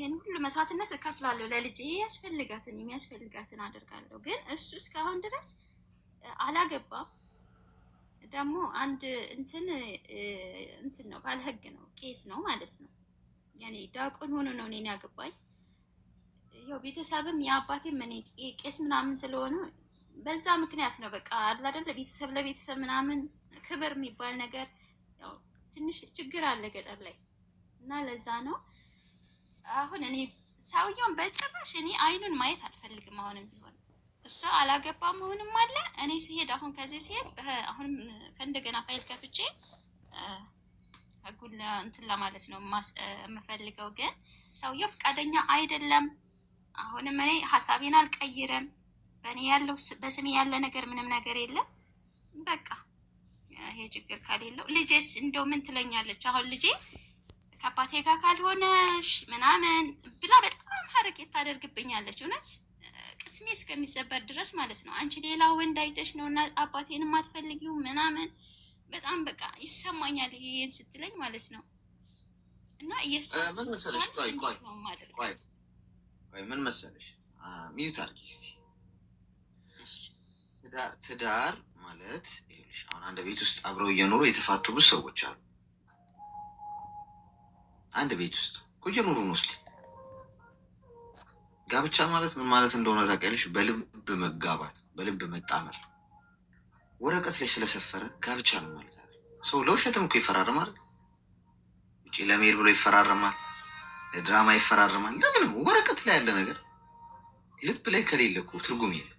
ይሄን ሁሉ መስዋዕትነት እከፍላለሁ ለልጄ የሚያስፈልጋትን አደርጋለሁ። ግን እሱ እስካሁን ድረስ አላገባም። ደግሞ አንድ እንትን ነው ባለህግ ነው ቄስ ነው ማለት ነው። ያኔ ዲያቆን ሆኖ ነው እኔን ያገባኝ። ያው ቤተሰብም የአባቴም እኔ ቄስ ምናምን ስለሆነ በዛ ምክንያት ነው በቃ አይደለ ቤተሰብ ለቤተሰብ ምናምን ክብር የሚባል ነገር ያው ትንሽ ችግር አለ ገጠር ላይ እና ለዛ ነው አሁን እኔ ሰውየውን በጭራሽ እኔ አይኑን ማየት አልፈልግም። አሁንም ቢሆን እሱ አላገባም መሆንም አለ እኔ ሲሄድ አሁን ከዚህ ሲሄድ አሁን ከእንደገና ፋይል ከፍቼ ህጉን እንትን ለማለት ነው የምፈልገው። ግን ሰውየው ፈቃደኛ አይደለም። አሁንም እኔ ሀሳቤን አልቀይርም። በስሜ ያለ ነገር ምንም ነገር የለም። በቃ ይሄ ችግር ከሌለው ልጄስ እንደው ምን ትለኛለች? አሁን ልጄ ከአባቴ ጋር ካልሆነሽ ምናምን ብላ በጣም ሀረቄት ታደርግብኛለች። እውነት ቅስሜ እስከሚሰበር ድረስ ማለት ነው። አንቺ ሌላ ወንድ አይተሽ ነው እና አባቴን የማትፈልጊው ምናምን በጣም በቃ ይሰማኛል ይሄን ስትለኝ ማለት ነው። እና ኢየሱስ ነው ማደርጋት ምን መሰለሽ ሚዩት አድርጊ እስኪ። ትዳር ማለት ይኸውልሽ አሁን አንድ ቤት ውስጥ አብረው እየኖሩ የተፋቱ ብዙ ሰዎች አሉ። አንድ ቤት ውስጥ እየኖሩ ነው። እስኪ ጋብቻ ማለት ምን ማለት እንደሆነ ታውቂያለሽ? በልብ መጋባት፣ በልብ መጣመር። ወረቀት ላይ ስለሰፈረ ጋብቻ ነው ማለት አለ። ሰው ለውሸትም እኮ ይፈራረማል። ውጭ ለመሄድ ብሎ ይፈራረማል፣ ድራማ ይፈራረማል። ለምን? ወረቀት ላይ ያለ ነገር ልብ ላይ ከሌለ እኮ ትርጉም የለም።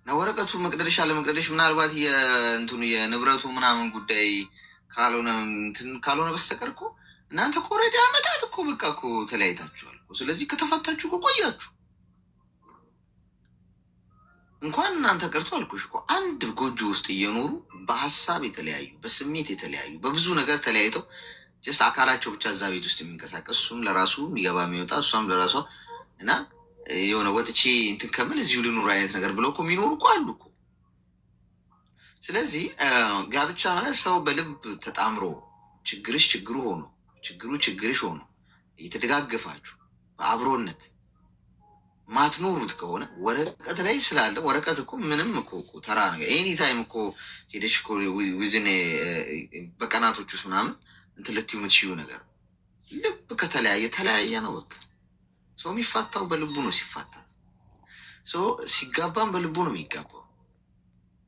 እና ወረቀቱ መቅደድሽ አለመቅደድሽ ምናልባት የንብረቱ ምናምን ጉዳይ ካልሆነ በስተቀር እኮ እናንተ እኮ ኦልሬዲ አመታት እኮ በቃ እኮ ተለያይታችኋል። ስለዚህ ከተፋታችሁ እኮ ቆያችሁ። እንኳን እናንተ ቀርቶ አልኩሽ እኮ አንድ ጎጆ ውስጥ እየኖሩ በሀሳብ የተለያዩ፣ በስሜት የተለያዩ፣ በብዙ ነገር ተለያይተው ጀስት አካላቸው ብቻ እዛ ቤት ውስጥ የሚንቀሳቀስ እሱም ለራሱ የሚገባ የሚወጣ እሷም ለራሷ እና የሆነ ወጥቼ እንትን ከምል እዚሁ ልኑር አይነት ነገር ብለው እኮ የሚኖሩ እኮ አሉ እኮ። ስለዚህ ጋብቻ ማለት ሰው በልብ ተጣምሮ ችግርሽ ችግሩ ሆኖ ችግሩ ችግርሽ ሆኖ እየተደጋገፋችሁ በአብሮነት ማትኖሩት ከሆነ ወረቀት ላይ ስላለ ወረቀት እኮ ምንም እኮ ተራ ነገር ኤኒ ታይም እኮ ሄደሽ እኮ ዊዝን በቀናቶች ውስጥ ምናምን እንትን ልትዩ የምትሽዩ ነገር ልብ ተለያየ ነው በቃ። ሰው የሚፋታው በልቡ ነው። ሲፋታ ሰው ሲጋባም በልቡ ነው የሚጋባው።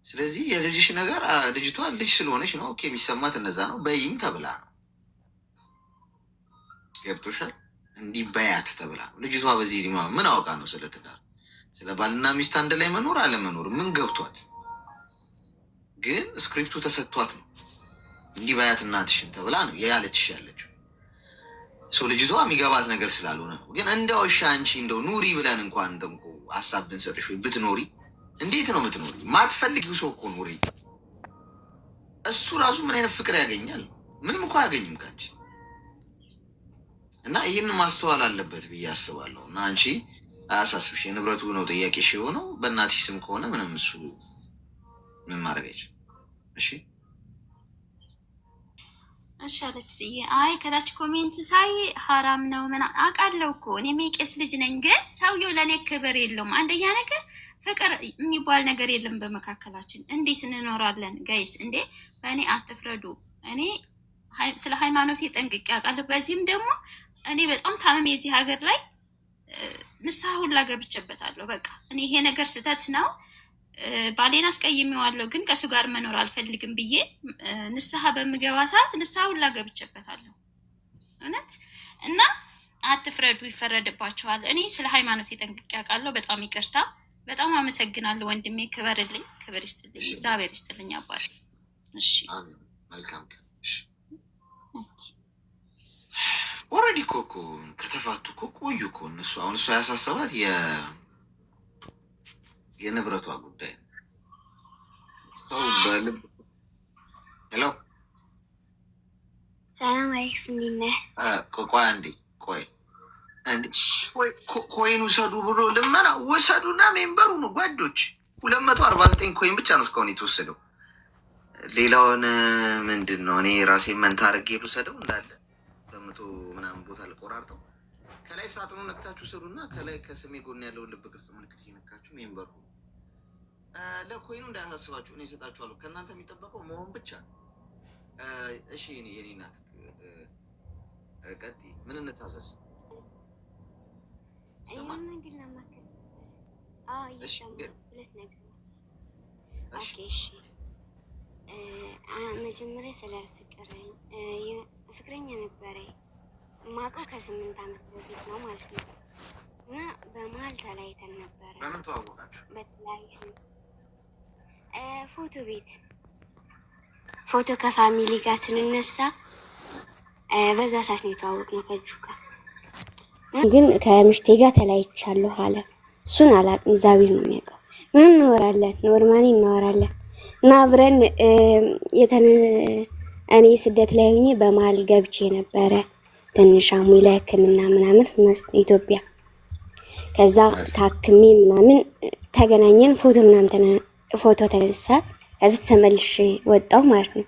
ስለዚህ የልጅሽ ነገር ልጅቷ ልጅ ስለሆነች ነው ኦኬ የሚሰማት እነዛ ነው። በይም ተብላ ነው ገብቶሻል። እንዲህ በያት ተብላ ነው ልጅቷ። በዚህ ምን አውቃ ነው ስለ ትዳር፣ ስለ ባልና ሚስት አንድ ላይ መኖር አለመኖር ምን ገብቷት? ግን ስክሪፕቱ ተሰጥቷት ነው እንዲህ በያት እናትሽን ተብላ ነው ያለችሽ ያለችው። ሰው ልጅቷ የሚገባት ነገር ስላልሆነ ነው። ግን እንደው እሺ አንቺ እንደው ኑሪ ብለን እንኳን ተንኮ ሀሳብ ብንሰጥሽ ወይ ብትኖሪ እንዴት ነው የምትኖሪ? ማትፈልጊው ሰው እኮ ኑሪ። እሱ ራሱ ምን አይነት ፍቅር ያገኛል? ምንም እኮ አያገኝም ካንቺ። እና ይህንን ማስተዋል አለበት ብዬ አስባለሁ። እና አንቺ አያሳስብሽ፣ የንብረቱ ነው ጥያቄሽ የሆነው። በእናትሽ ስም ከሆነ ምንም እሱ ምን ማድረግ አይችልም። እሺ እሺ አለክስዬ፣ አይ ከታች ኮሜንት ሳይ ሀራም ነው ምን አውቃለሁ እኮ እኔም የቄስ ልጅ ነኝ። ግን ሰውየው ለእኔ ክብር የለውም። አንደኛ ነገር ፍቅር የሚባል ነገር የለም በመካከላችን። እንዴት እንኖራለን ጋይስ? እንዴ በእኔ አትፍረዱ። እኔ ስለ ሃይማኖቴ ጠንቅቄ አውቃለሁ። በዚህም ደግሞ እኔ በጣም ታመም የዚህ ሀገር ላይ ንስሐ ሁላ ገብቼበታለሁ። በቃ እኔ ይሄ ነገር ስህተት ነው ባሌን አስቀይሜዋለሁ ግን ከእሱ ጋር መኖር አልፈልግም ብዬ ንስሐ በምገባ ሰዓት ንስሐ ሁላ ገብቼበታለሁ። እውነት እና አትፍረዱ፣ ይፈረድባችኋል። እኔ ስለ ሃይማኖት ጠንቅቄ አውቃለሁ። በጣም ይቅርታ። በጣም አመሰግናለሁ ወንድሜ። ክበርልኝ፣ ክብር ይስጥልኝ፣ እግዚአብሔር ይስጥልኝ አባቴ። እሺ መልካም። ኦልሬዲ እኮ ከተፋቱ እኮ ቆዩ እኮ እነሱ። አሁን እሷ ያሳሰባት የንብረቷ ጉዳይ ሰው በልብ ሄሎ፣ ሰላም አሌክስ፣ እንዴት ነህ? ቆይ አንዴ ኮይን ውሰዱ ብሎ ልመና ውሰዱና ሜምበሩ ነው ጓዶች 249 ኮይን ብቻ ነው እስካሁን የተወሰደው። ሌላውን ምንድን ነው እኔ ራሴ መንታ አድርጌ ልውሰደው እንዳለ 100 ምናምን ቦታ ልቆራርጠው ከላይ ሳጥኑን ነክታችሁ ስሩና ከላይ ከስሜ ጎን ያለውን ልብ ቅርጽ ምልክት እየነካችሁ ሜምበር ሁኑ። ለኮይኑ እንዳያሳስባችሁ እኔ እሰጣችኋለሁ። ከእናንተ የሚጠበቀው መሆን ብቻ። እሺ የኔ እናት ቀጥይ። ምን እንታዘዝ? መጀመሪያ ስለ ፍቅረኛ ነበረ ማውቀው ከ8 ዓመት በፊት ነው ማለት ነው። እና በመሀል ተለያይተን ነበረ። በምን ተዋወቃችሁ? በተለያየ ፎቶ ቤት ፎቶ ከፋሚሊ ጋር ስንነሳ በዛ ሰዓት ነው የተዋወቅነው ከእጁ ጋር። ግን ከምሽቴ ጋር ተለያይቻለሁ አለ። እሱን አላውቅም፣ እግዚአብሔር ነው የሚያውቀው። ምን እናወራለን፣ ኖርማሊ እናወራለን እና አብረን እኔ ስደት ላይ ሆኜ በመሀል ገብቼ ነበረ ትንሽ አሙኝ ለሕክምና ምናምን ኢትዮጵያ። ከዛ ታክሜ ምናምን ተገናኘን፣ ፎቶ ተነሳ። ከዛ ተመልሼ ወጣሁ ማለት ነው።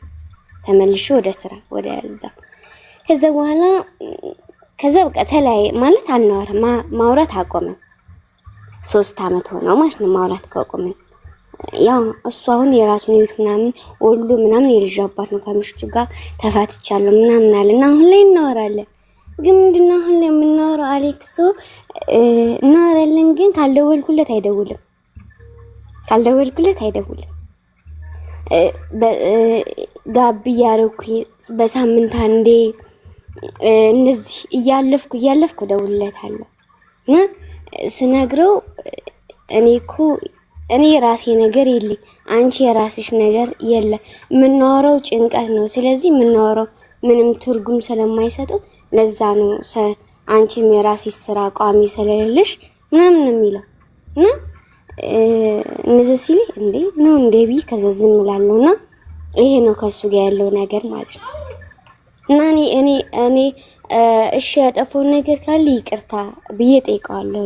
ተመልሼ ወደ ስራ ወደ እዛ። ከዛ በቃ ተለያየ ማለት አናወራም፣ ማውራት አቆመን። 3 ዓመት ሆነው ማለት ነው ማውራት ካቆመን። ያው እሱ አሁን የራሱን ህይወት ምናምን ወሎ ምናምን የልጅ አባት ነው። ከምሽቱ ጋር ተፋትቻለሁ ምናምን አለና አሁን ላይ እናወራለን። ግን ምንድነው አሁን ላይ የምናወራው? አሌክሶ እናወራለን፣ ግን ካልደወልኩለት አይደውልም። ጋብ እያደረኩኝ በሳምንት አንዴ እንደዚህ እያለፍኩ እደውልለታለሁ እና ስነግረው እኔ የራሴ ነገር የለኝ፣ አንቺ የራስሽ ነገር የለ፣ የምናወራው ጭንቀት ነው። ስለዚህ የምናወራው ምንም ትርጉም ስለማይሰጠው ለዛ ነው አንቺም የራስሽ ስራ ቋሚ ስለሌለሽ ምናምን ነው የሚለው እና እነዚህ ሲል እንዴ ነው እንደቢ ከዛ ዝም እላለሁና ይሄ ነው ከሱ ጋር ያለው ነገር ማለት ነው። እና እኔ እሺ ያጠፋው ነገር ካለ ይቅርታ ብዬ ጠይቀዋለሁ።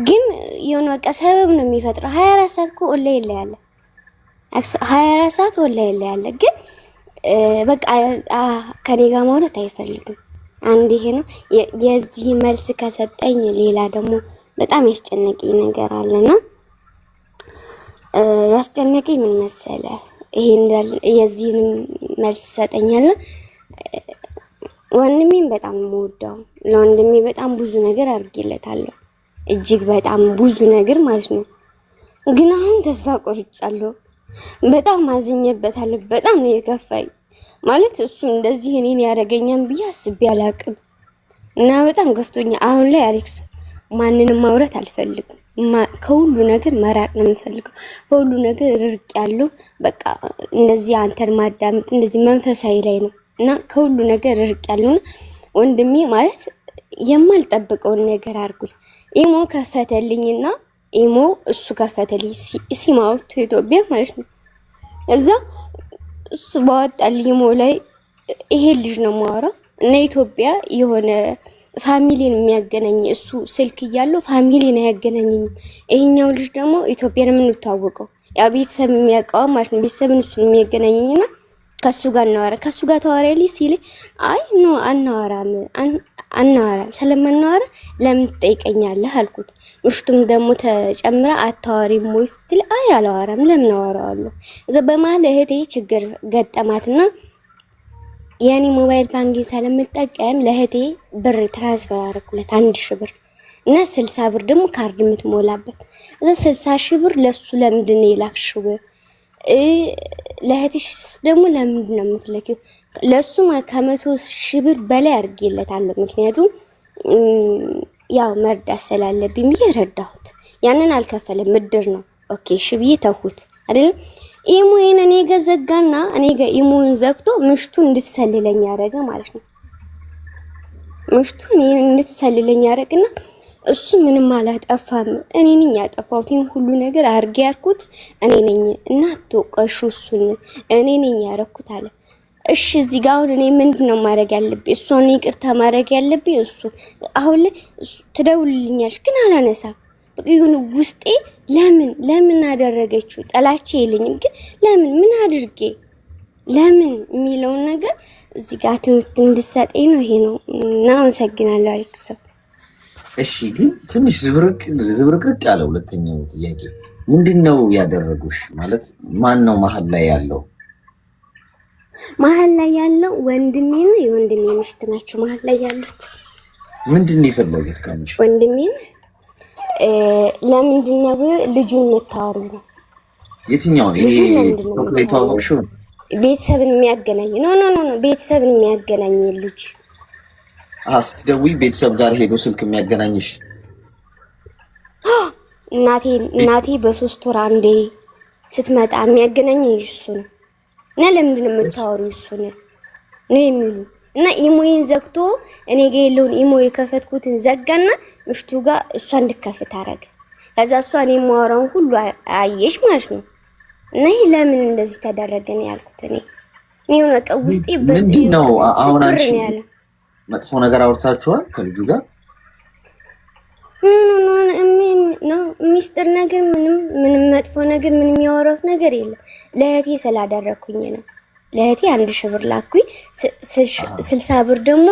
ግን የሆነ በቃ ሰበብ ነው የሚፈጥረው። 24 ሰዓት እኮ ኦንላይን ላይ ያለ 24 ሰዓት ኦንላይን ላይ ያለ ግን በቃ ከኔ ጋር ማውራት አይፈልግም። አንድ ይሄ ነው። የዚህ መልስ ከሰጠኝ ሌላ ደግሞ በጣም ያስጨነቀኝ ነገር አለና ያስጨነቀኝ ምን መሰለ? ይሄ እንዳለ የዚህንም መልስ ሰጠኛለ። ወንድሜን በጣም የምወደው ለወንድሜ በጣም ብዙ ነገር አድርጌለታለሁ፣ እጅግ በጣም ብዙ ነገር ማለት ነው። ግን አሁን ተስፋ ቆርጫለሁ። በጣም አዝኜበታለሁ። በጣም ነው የከፋኝ ማለት እሱ እንደዚህ እኔን ያደርገኛል ብዬ አስቤ አላቅም እና በጣም ገፍቶኛል። አሁን ላይ አሌክስ ማንንም ማውራት አልፈልግም። ከሁሉ ነገር መራቅ ነው የምፈልገው። ከሁሉ ነገር ርቅ ያለው በቃ እንደዚህ አንተን ማዳመጥ እንደዚህ መንፈሳዊ ላይ ነው እና ከሁሉ ነገር ርቅ ያለውና ወንድሜ ማለት የማልጠብቀውን ነገር አድርጎኝ ኢሞ ከፈተልኝና ኢሞ እሱ ከፈተልኝ ሲማውቱ ኢትዮጵያ ማለት ነው። እዛ እሱ ባወጣልኝ ኢሞ ላይ ይሄ ልጅ ነው ማወራው እና ኢትዮጵያ የሆነ ፋሚሊን የሚያገናኝ እሱ ስልክ እያለው ፋሚሊን አያገናኝም። ይሄኛው ልጅ ደግሞ ኢትዮጵያን የምንታወቀው ያ ቤተሰብ የሚያውቀው ማለት ነው። ቤተሰብን እሱ የሚያገናኝና ከሱ ጋር እናወራ ከሱ ጋር ታወራለኝ ሲል አይ ኖ አናወራም ስለማናወራ ለምን ትጠይቀኛለህ አልኩት። ምሽቱም ደግሞ ተጨምራ አታወሪም ወይ ስትል አይ አላወራም ለምን አወራዋለሁ። እዛ በመሀል እህቴ ችግር ገጠማትና ያኔ ሞባይል ባንኪንግ ስለምጠቀም ለእህቴ ብር ትራንስፈር አደረኩለት 1000 ብር እና 60 ብር ደግሞ ካርድ የምትሞላበት እዛ 60 ብር ለሱ ለምንድን ነው የላክሽው? ለእህትሽ ደግሞ ለምንድን ነው የምትለኪው? ለሱ ከ100,000 ብር በላይ አድርጌለታለሁ። ምክንያቱም ያው መርዳት ስላለብኝ ብዬ ረዳሁት። ያንን አልከፈለም ምድር ነው። ኦኬ እሺ ብዬ ተውኩት አይደል? ኢሞዬን እኔ ገዘጋና እኔ ጋር ኢሞን ዘግቶ ምሽቱ እንድትሰልለኝ ያደረገ ማለት ነው። ምሽቱ እኔን እንድትሰልለኝ ያደረግና እሱ ምንም አላጠፋም። እኔ ነኝ ያጠፋሁት። ይሄን ሁሉ ነገር አርጌ ያርኩት እኔ ነኝ እና ተወቀሹ እሱን እኔ ነኝ ያረኩት አለ። እሺ እዚህ ጋር አሁን እኔ ምንድነው ማድረግ ያለብኝ? እሷን ይቅርታ ማድረግ ያለብኝ እሱ አሁን ላይ ትደውልልኛለሽ ግን አላነሳም። ይሁን ውስጤ ለምን አደረገችው? ጠላቼ የለኝም ግን ለምን ምን አድርጌ ለምን የሚለውን ነገር እዚህ ጋር ትምህርት እንድሰጠኝ ነው። ይሄ ነው እና አመሰግናለሁ አሌክስ። እሺ ግን ትንሽ ዝብርቅርቅ ያለ ሁለተኛው ጥያቄ ምንድን ነው ያደረጉሽ? ማለት ማን ነው መሀል ላይ ያለው? መሀል ላይ ያለው ወንድሜና የወንድሜ ምሽት ናቸው። መሀል ላይ ያሉት ምንድን ነው የፈለጉት ከአንቺ? ወንድሜን ለምንድን ነው ልጁን የምታወሪው ነው? የትኛውን? ይሄ የተዋወቅሽው ቤተሰብን የሚያገናኝ ኖ ቤተሰብን የሚያገናኝ ልጅ ስትደውይ ቤተሰብ ጋር ሄዶ ስልክ የሚያገናኝሽ? እናቴ በ3 ወር አንዴ ስትመጣ የሚያገናኝ እሱ ነው። እና ለምንድን ነው የምታወሪው እሱ ነው የሚሉ እና ኢሞዬን ዘግቶ እኔ ጋር የለውን ኢሞ የከፈትኩትን ዘጋና ምሽቱ ጋር እሷ እንድከፍት አደረገ። ከዛ እሷ እኔ የማወራውን ሁሉ አየሽ ማለት ነው። እና ይሄ ለምን እንደዚህ ተደረገ ነው ያልኩት። እኔ የሆነ ቀን ውስጤ ምንድን ነው አሁን አንቺ መጥፎ ነገር አውርታችኋል ከልጁ ጋር? ኖ ሚስጥር ነገር ምንም መጥፎ ነገር ምንም ያወራሁት ነገር የለም። ለእህቴ ስላደረኩኝ ነው። ለእህቴ 1000 ብር ላኩኝ፣ 60 ብር ደግሞ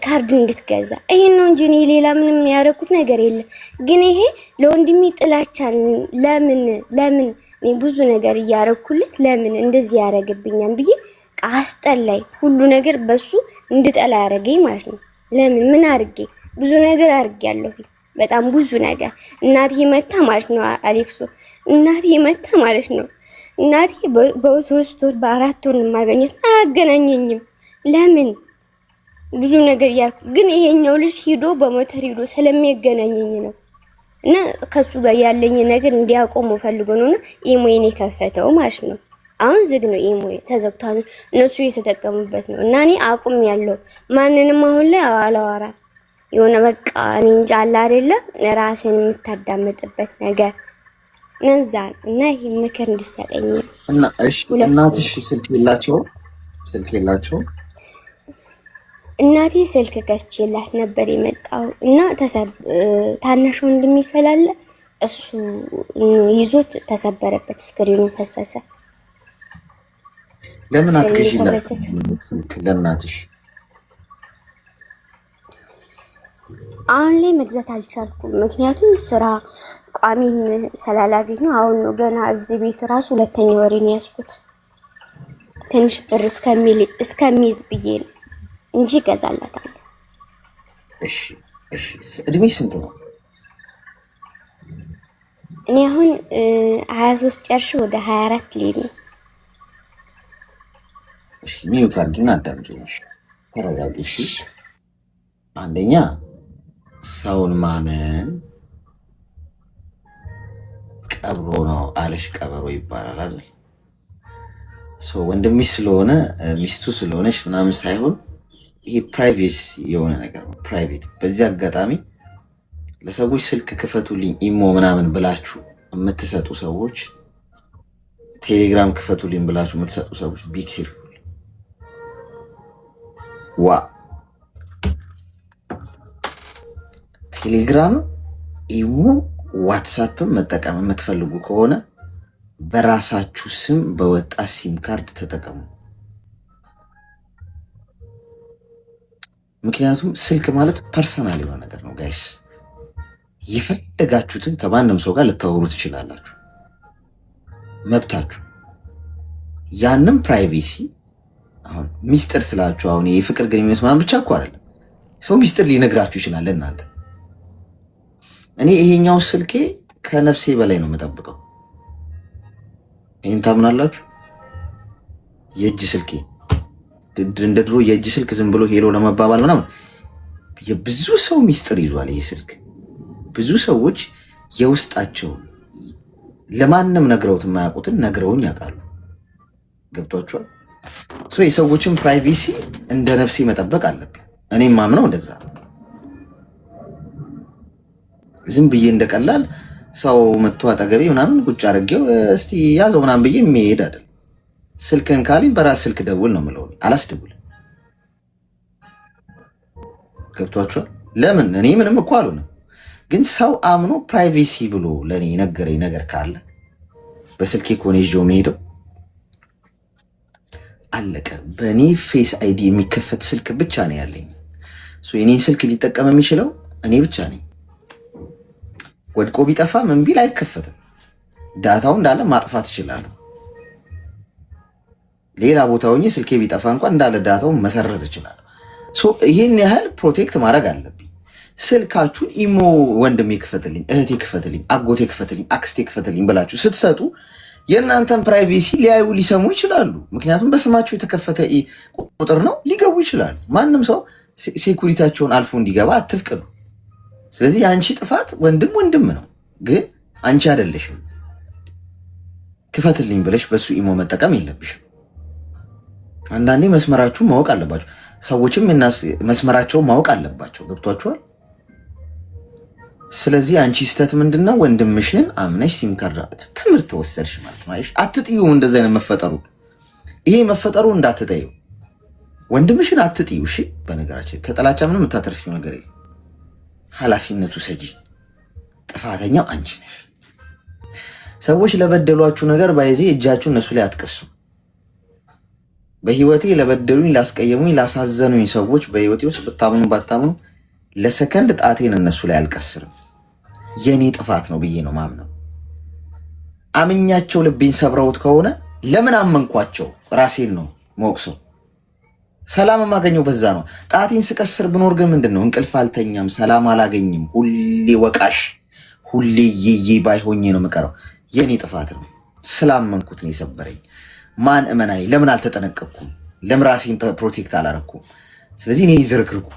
ካርድ እንድትገዛ። ይሄን ነው እንጂ እኔ ሌላ ምንም ያደረኩት ነገር የለም። ግን ይሄ ለወንድሜ ጥላቻን ለምን እኔ ብዙ ነገር እያደረኩለት ለምን እንደዚህ ያደርግብኛል ብዬ አስጠላይ። ሁሉ ነገር በሱ እንድጠላ ያደረገኝ ማለት ነው። ለምን ምን አድርጌ? ብዙ ነገር አድርጌያለሁ፣ በጣም ብዙ ነገር። እናቴ መታ ማለት ነው አሌክሶ፣ እናቴ መታ ማለት ነው። እናቴ በ3 ወር በ4 ወር ማገኘት አያገናኘኝም። ለምን ብዙ ነገር ያልኩ፣ ግን ይሄኛው ልጅ ሂዶ በሞተር ሂዶ ስለሚያገናኘኝ ነው። እና ከሱ ጋር ያለኝ ነገር እንዲያቆም ፈልጎ ነውና ኢሞዬን የከፈተው ማለት ነው። አሁን ዝግ ነው ኢሞዬ ተዘግቷል። እነሱ እየተጠቀሙበት ነው። እና እኔ አቁም ያለው ማንንም አሁን ላይ አላወራም። የሆነ በቃ እኔ እንጃ አለ አይደለ ራሴን የምታዳምጥበት ነገር ነዛ። እና ይሄ ምክር እንድትሰጠኝ እና እሺ። እናትሽ ስልክ የላቸው? እናቴ ስልክ ገዝቼላት ነበር የመጣው እና ታናሽ ወንድሜ ስላለ እሱ ይዞት ተሰበረበት፣ ስክሪኑ ፈሰሰ። ለምን አትገዢላት ለእናትሽ? አሁን ላይ መግዛት አልቻልኩም፣ ምክንያቱም ስራ ቋሚም ስላላገኙ። አሁን ነው ገና እዚህ ቤት ራሱ 2ኛ ወሬን ያዝኩት። ትንሽ ብር እስከሚይዝ ብዬ ነው እንጂ እገዛላታለሁ። እሺ እድሜሽ ስንት ነው? እኔ አሁን 23 ጨርሼ ወደ 24 ልሄድ ነው። እሺ ሚዩት አድርጊና አዳምጪኝ። ተረጋጊ። እሺ አንደኛ ሰውን ማመን ቀብሮ ነው አለሽ ቀበሮ ይባላል አይደል? ወንድምሽ ስለሆነ ሚስቱ ስለሆነሽ ምናምን ሳይሆን ይሄ ፕራይቬሲ የሆነ ነገር ነው። ፕራይቬት። በዚህ አጋጣሚ ለሰዎች ስልክ ክፈቱልኝ ኢሞ ምናምን ብላችሁ የምትሰጡ ሰዎች፣ ቴሌግራም ክፈቱልኝ ብላችሁ የምትሰጡ ሰዎች ቢኬርፉል። ቴሌግራም፣ ኢሞ፣ ዋትሳፕን መጠቀም የምትፈልጉ ከሆነ በራሳችሁ ስም በወጣ ሲም ካርድ ተጠቀሙ። ምክንያቱም ስልክ ማለት ፐርሰናል የሆነ ነገር ነው ጋይስ። የፈለጋችሁትን ከማንም ሰው ጋር ልታወሩ ትችላላችሁ፣ መብታችሁ። ያንም ፕራይቬሲ አሁን ሚስጥር ስላችሁ አሁን የፍቅር ግንኙነት ምናምን ብቻ እኮ አይደለም፣ ሰው ሚስጥር ሊነግራችሁ ይችላል እናንተ። እኔ ይሄኛው ስልኬ ከነፍሴ በላይ ነው የምጠብቀው። ይህን ታምናላችሁ? የእጅ ስልኬ እንደ ድሮ የእጅ ስልክ ዝም ብሎ ሄሎ ለመባባል ምናምን የብዙ ሰው ሚስጥር ይዟል ይህ ስልክ። ብዙ ሰዎች የውስጣቸው ለማንም ነግረውት የማያውቁትን ነግረውኝ ያውቃሉ። ገብቷቸዋል። የሰዎችን ፕራይቬሲ እንደ ነፍሴ መጠበቅ አለብኝ። እኔም ማምነው እንደዛ ነው። ዝም ብዬ እንደቀላል ሰው መጥቶ አጠገቤ ምናምን ቁጭ አድርጌው እስቲ ያዘው ምናምን ብዬ የሚሄድ አይደል። ስልክን ካለኝ በራስ ስልክ ደውል ነው የምለው፣ አላስደውል። ገብቷቸዋል። ለምን እኔ ምንም እኮ አልሆነም፣ ግን ሰው አምኖ ፕራይቬሲ ብሎ ለእኔ የነገረኝ ነገር ካለ በስልኬ ከሆነ ይዤው መሄደው። አለቀ። በእኔ ፌስ አይዲ የሚከፈት ስልክ ብቻ ነው ያለኝ። የኔን ስልክ ሊጠቀም የሚችለው እኔ ብቻ ነኝ። ወድቆ ቢጠፋ ምን ቢል አይከፈትም። ዳታው እንዳለ ማጥፋት እችላለሁ። ሌላ ቦታ ሆኜ ስልኬ ቢጠፋ እንኳን እንዳለ ዳታው መሰረዝ እችላለሁ። ይህን ያህል ፕሮቴክት ማድረግ አለብኝ። ስልካችሁን ኢሞ ወንድሜ ክፈትልኝ፣ እህቴ ክፈትልኝ፣ አጎቴ ክፈትልኝ፣ አክስቴ ክፈትልኝ ብላችሁ ስትሰጡ የእናንተን ፕራይቬሲ ሊያዩ ሊሰሙ ይችላሉ። ምክንያቱም በስማቸው የተከፈተ ቁጥር ነው፣ ሊገቡ ይችላሉ። ማንም ሰው ሴኩሪቲያቸውን አልፎ እንዲገባ አትፍቅዱ። ስለዚህ የአንቺ ጥፋት ወንድም ነው፣ ግን አንቺ አይደለሽም። ክፈትልኝ ብለሽ በሱ ኢሞ መጠቀም የለብሽም። አንዳንዴ መስመራችሁን ማወቅ አለባቸው። ሰዎችም መስመራቸውን ማወቅ አለባቸው። ገብቷችኋል? ስለዚህ አንቺ ስተት ምንድነው? ወንድምሽን አምነሽ ሲም ካርድ ትምህርት ወሰድሽ ማለት ነው። አትጥዩ። እንደዚህ አይነት መፈጠሩ ይሄ መፈጠሩ እንዳትጠዩ። ወንድምሽን አትጥዩ። እሺ፣ በነገራችን ከጥላቻ ምንም የምታተርፊው ነገር የለም። ኃላፊነቱ ሰጂ። ጥፋተኛው አንቺ ነሽ። ሰዎች ለበደሏችሁ ነገር ባይዜ እጃችሁ እነሱ ላይ አትቀሱ። በህይወቴ ለበደሉኝ፣ ላስቀየሙኝ፣ ላሳዘኑኝ ሰዎች በህይወቴ ውስጥ ብታምኑ ባታምኑ ለሰከንድ ጣቴን እነሱ ላይ አልቀስርም። የኔ ጥፋት ነው ብዬ ነው ማምነው። አምኛቸው ልቤን ሰብረውት ከሆነ ለምን አመንኳቸው? ራሴን ነው መወቅሰው። ሰላም የማገኘው በዛ ነው። ጣቴን ስቀስር ብኖር ግን ምንድን ነው? እንቅልፍ አልተኛም፣ ሰላም አላገኝም። ሁሌ ወቃሽ፣ ሁሌ ይዬ ባይሆኜ ነው የምቀረው። የኔ ጥፋት ነው። ስላመንኩት ነው የሰበረኝ። ማን እመናኝ? ለምን አልተጠነቀቅኩም? ለምን ራሴን ፕሮቴክት አላረኩም? ስለዚህ እኔ ይዝርክርኩ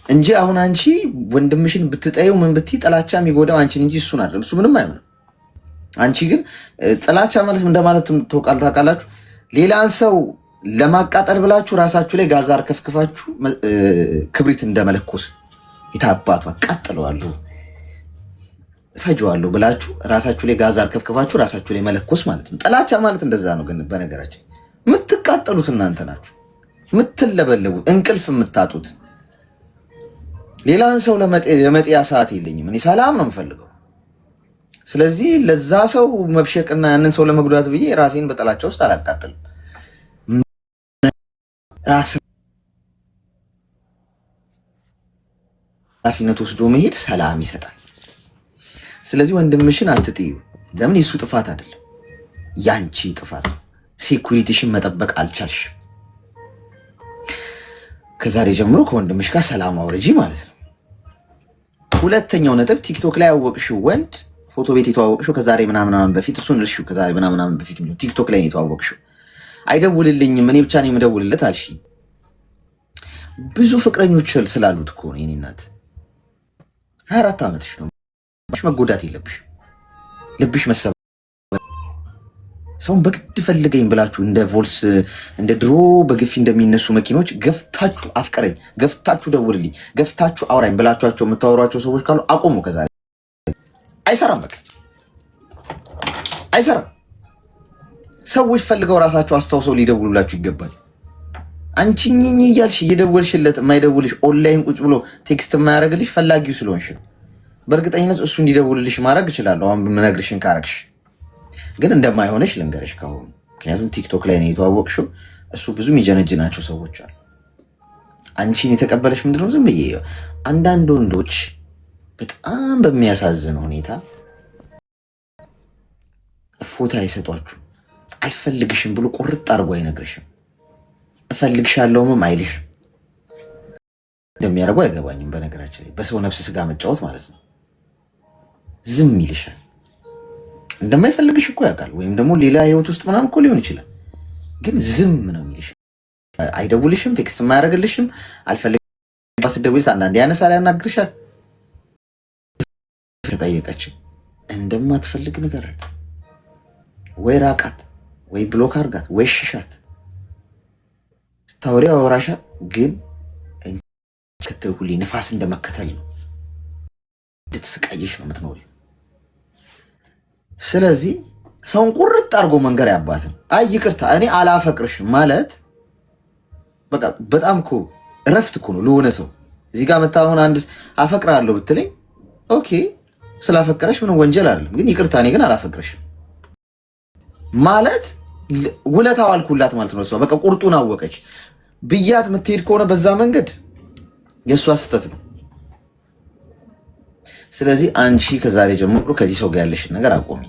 እንጂ አሁን አንቺ ወንድምሽን ብትጠይው ምን ብትይ ጥላቻ የሚጎዳው አንቺን እንጂ እሱን አይደለም። እሱ ምንም አይሆንም። አንቺ ግን ጥላቻ ማለት እንደማለት ታውቃላችሁ። ሌላን ሰው ለማቃጠል ብላችሁ ራሳችሁ ላይ ጋዛ አርከፍክፋችሁ ክብሪት እንደመለኮስ የታባቱ አቃጥለዋለሁ ፈጀዋለሁ ብላችሁ ራሳችሁ ላይ ጋዛ አርከፍክፋችሁ ራሳችሁ ላይ መለኮስ ማለት ነው። ጥላቻ ማለት እንደዛ ነው። ግን በነገራችን የምትቃጠሉት እናንተ ናችሁ። የምትለበለቡት፣ እንቅልፍ የምታጡት። ሌላን ሰው ለመጥያ ሰዓት የለኝም። እኔ ሰላም ነው የምፈልገው። ስለዚህ ለዛ ሰው መብሸቅና ያንን ሰው ለመጉዳት ብዬ ራሴን በጥላቻ ውስጥ አላቃጥልም። ራስ ኃላፊነት ወስዶ መሄድ ሰላም ይሰጣል። ስለዚህ ወንድምሽን አትጥዩ። ለምን? የሱ ጥፋት አይደለም፣ ያንቺ ጥፋት። ሴኩሪቲሽን መጠበቅ አልቻልሽም። ከዛሬ ጀምሮ ከወንድምሽ ጋር ሰላም አውርጂ ማለት ነው። ሁለተኛው ነጥብ ቲክቶክ ላይ ያወቅሽው ወንድ ፎቶ ቤት የተዋወቅሽው ከዛሬ ምናምን በፊት፣ እሱን እርሺው። ከዛሬ ምናምን በፊት ቲክቶክ ላይ የተዋወቅሽው አይደውልልኝም እኔ ብቻ ነኝ የምደውልለት አልሽ። ብዙ ፍቅረኞች ስላሉት እኮ ነው የኔ እናት። 24 ዓመትሽ ነው። መጎዳት የለብሽም። ልብሽ መሰበር። ሰውን በግድ ፈልገኝ ብላችሁ እንደ ቮልስ እንደ ድሮ በግፊ እንደሚነሱ መኪኖች ገፍታችሁ አፍቀረኝ፣ ገፍታችሁ ደውልልኝ፣ ገፍታችሁ አውራኝ ብላችኋቸው የምታወሯቸው ሰዎች ካሉ አቆሙ። ከዛ አይሰራም። በቃ አይሰራም። ሰዎች ፈልገው ራሳቸው አስታውሰው ሊደውሉላችሁ ይገባል። አንቺ ኝኝ እያልሽ እየደወልሽለት የማይደውልሽ ኦንላይን ቁጭ ብሎ ቴክስት የማያደርግልሽ ፈላጊው ስለሆንሽ ነው። በእርግጠኝነት እሱ እንዲደውልልሽ ማድረግ እችላለሁ አሁን በምነግርሽን ካረግሽ፣ ግን እንደማይሆንሽ ልንገርሽ ካሁን። ምክንያቱም ቲክቶክ ላይ ነው የተዋወቅሽው። እሱ ብዙ የሚጀነጅናቸው ሰዎች አሉ። አንቺን የተቀበለሽ ምንድነው? ዝም ብዬ አንዳንድ ወንዶች በጣም በሚያሳዝን ሁኔታ እፎታ አይሰጧችሁ። አልፈልግሽም ብሎ ቁርጥ አድርጎ አይነግርሽም። እፈልግሻለሁም አይልሽም። እንደሚያደርጉ አይገባኝም። በነገራችን ላይ በሰው ነፍስ ስጋ መጫወት ማለት ነው። ዝም ይልሻል። እንደማይፈልግሽ እኮ ያውቃል። ወይም ደግሞ ሌላ ህይወት ውስጥ ምናምን እኮ ሊሆን ይችላል። ግን ዝም ነው የሚልሽ። አይደውልሽም፣ ቴክስት የማያደርግልሽም። አልፈልግም ስትደውይለት አንዳንዴ ያነሳል፣ ያናግርሻል። ተጠየቀችም እንደማትፈልግ ንገራት። ወይ ራቃት፣ ወይ ብሎክ አርጋት፣ ወይ ሽሻት። ስታወሪ አወራሻል፣ ግን ሁሌ ንፋስ እንደመከተል ነው። እንድትስቃይሽ ነው የምትኖሪ። ስለዚህ ሰውን ቁርጥ አድርጎ መንገር ያባትም። አይ ይቅርታ እኔ አላፈቅርሽም ማለት በቃ በጣም እኮ እረፍት እኮ ነው ለሆነ ሰው። እዚህ ጋር መታመን አንድ አፈቅራለሁ ብትለኝ ኦኬ፣ ስላፈቀረሽ ምንም ወንጀል አይደለም። ግን ይቅርታ እኔ ግን አላፈቅርሽም ማለት ውለታ ዋልኩላት ማለት ነው። እሷ በቃ ቁርጡን አወቀች ብያት የምትሄድ ከሆነ በዛ መንገድ የእሷ ስህተት ነው። ስለዚህ አንቺ ከዛሬ ጀምሮ ከዚህ ሰው ጋር ያለሽን ነገር አቆሚ።